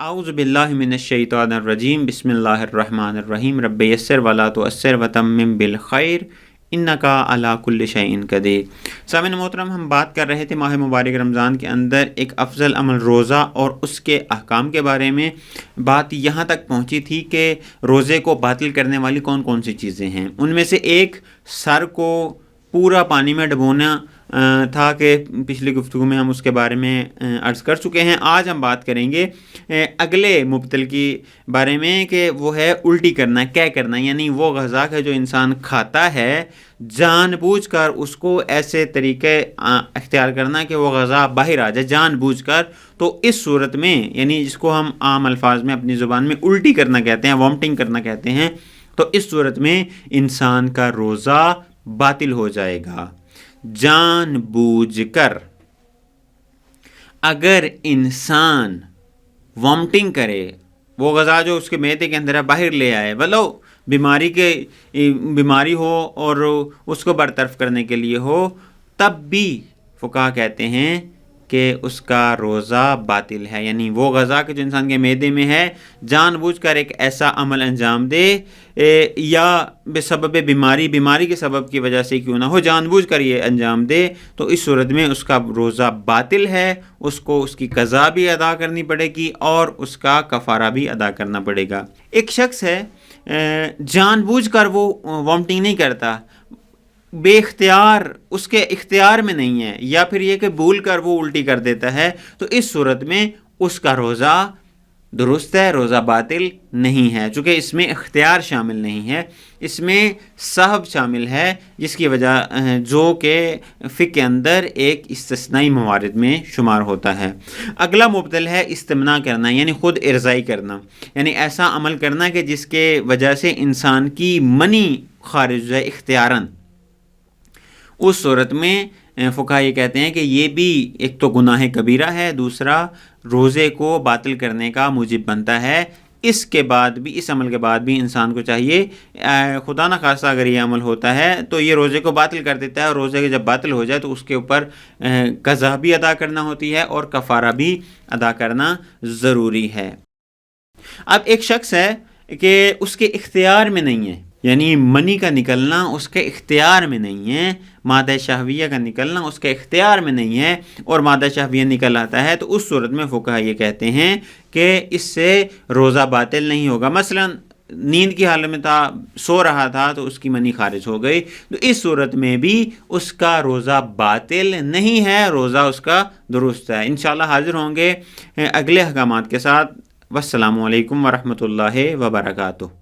अऊज़ु बिल्लाहि मिनश्शैतानिर रजीम बिस्मिल्लाहिर रहमानिर रहीम रब्बि यस्सिर वला तुअस्सिर वतम्मिम बिल खैर इन्नका अला कुल्लि शैइन क़दीर। सामईन मोहतरम, हम बात कर रहे थे माह मुबारक रमज़ान के अंदर एक अफजल अमल रोज़ा और उसके अहकाम के बारे में। बात यहाँ तक पहुँची थी कि रोज़े को बातिल करने वाली कौन कौन सी चीज़ें हैं। उनमें से एक सर को पूरा पानी में डुबोना था कि पिछली गुफ्तगू में हम उसके बारे में अर्ज़ कर चुके हैं। आज हम बात करेंगे अगले मुब्तल की बारे में कि वो है उल्टी करना, क्या करना, यानी वो ग़ज़ा है जो इंसान खाता है जानबूझकर उसको ऐसे तरीके इख्तियार करना कि वो ग़ज़ा बाहर आ जाए जानबूझकर। तो इस सूरत में, यानी जिसको हम आम अल्फाज में अपनी ज़ुबान में उल्टी करना कहते हैं, वॉमिटिंग करना कहते हैं, तो इस सूरत में इंसान का रोज़ा बातिल हो जाएगा जानबूझकर। अगर इंसान वॉमिटिंग करे, वो ग़ज़ा जो उसके मैदे के अंदर बाहर ले आए, मतलब बीमारी हो और उसको बरतरफ करने के लिए हो, तब भी फुक़हा कहते हैं कि उसका रोज़ा बातिल है। यानी वो ग़ज़ा के जो इंसान के मैदे में है जानबूझकर एक ऐसा अमल अंजाम दे या बेसबब बीमारी के सबब की वजह से क्यों ना हो, जानबूझकर ये अंजाम दे, तो इस सूरत में उसका रोज़ा बातिल है। उसको उसकी क़ज़ा भी अदा करनी पड़ेगी और उसका कफ़ारा भी अदा करना पड़ेगा। एक शख्स है जानबूझकर वो वॉमिटिंग नहीं करता, बेख्तियार, उसके इख्तियार में नहीं है, या फिर ये कि भूल कर वो उल्टी कर देता है, तो इस सूरत में उसका रोज़ा दुरुस्त है, रोज़ा बातिल नहीं है। चूँकि इसमें इख्तियार शामिल नहीं है, इसमें सहब शामिल है, जिसकी वजह जो कि फ़िक़्ह के अंदर एक इस्तिस्नाई मवारिद में शुमार होता है। अगला मुब्तल है इस्तिमना करना, यानी ख़ुद इर्ज़ाई करना, यानी ऐसा अमल करना कि जिसके वजह से इंसान की मनी खारिज है इख्तियारन। उस सूरत में फ़ुक़हा ये कहते हैं कि ये भी एक तो गुनाह कबीरा है, दूसरा रोज़े को बातिल करने का मूजिब बनता है। इसके बाद भी, इस अमल के बाद भी इंसान को चाहिए, खुदा न खास्ता अगर ये अमल होता है तो ये रोज़े को बातिल कर देता है, और रोज़े के जब बातिल हो जाए तो उसके ऊपर क़ज़ा भी अदा करना होती है और कफ़ारा भी अदा करना ज़रूरी है। अब एक शख्स है कि उसके इख्तियार में नहीं है, यानी मनी का निकलना उसके इख्तियार में नहीं है, मादा शहविया का निकलना उसके इख्तियार में नहीं है, और मादा शहविया निकल आता है, तो उस सूरत में फ़ुक़हा ये कहते हैं कि इससे रोज़ा बातिल नहीं होगा। मसलन नींद की हालत में था, सो रहा था, तो उसकी मनी खारिज हो गई, तो इस सूरत में भी उसका रोज़ा बातिल नहीं है, रोज़ा उसका दुरुस्त है। इंशाअल्लाह हाज़िर होंगे अगले अहकामात के साथ। वस्सलामु अलैकुम वरहमतुल्लाहि वबरकातुहू।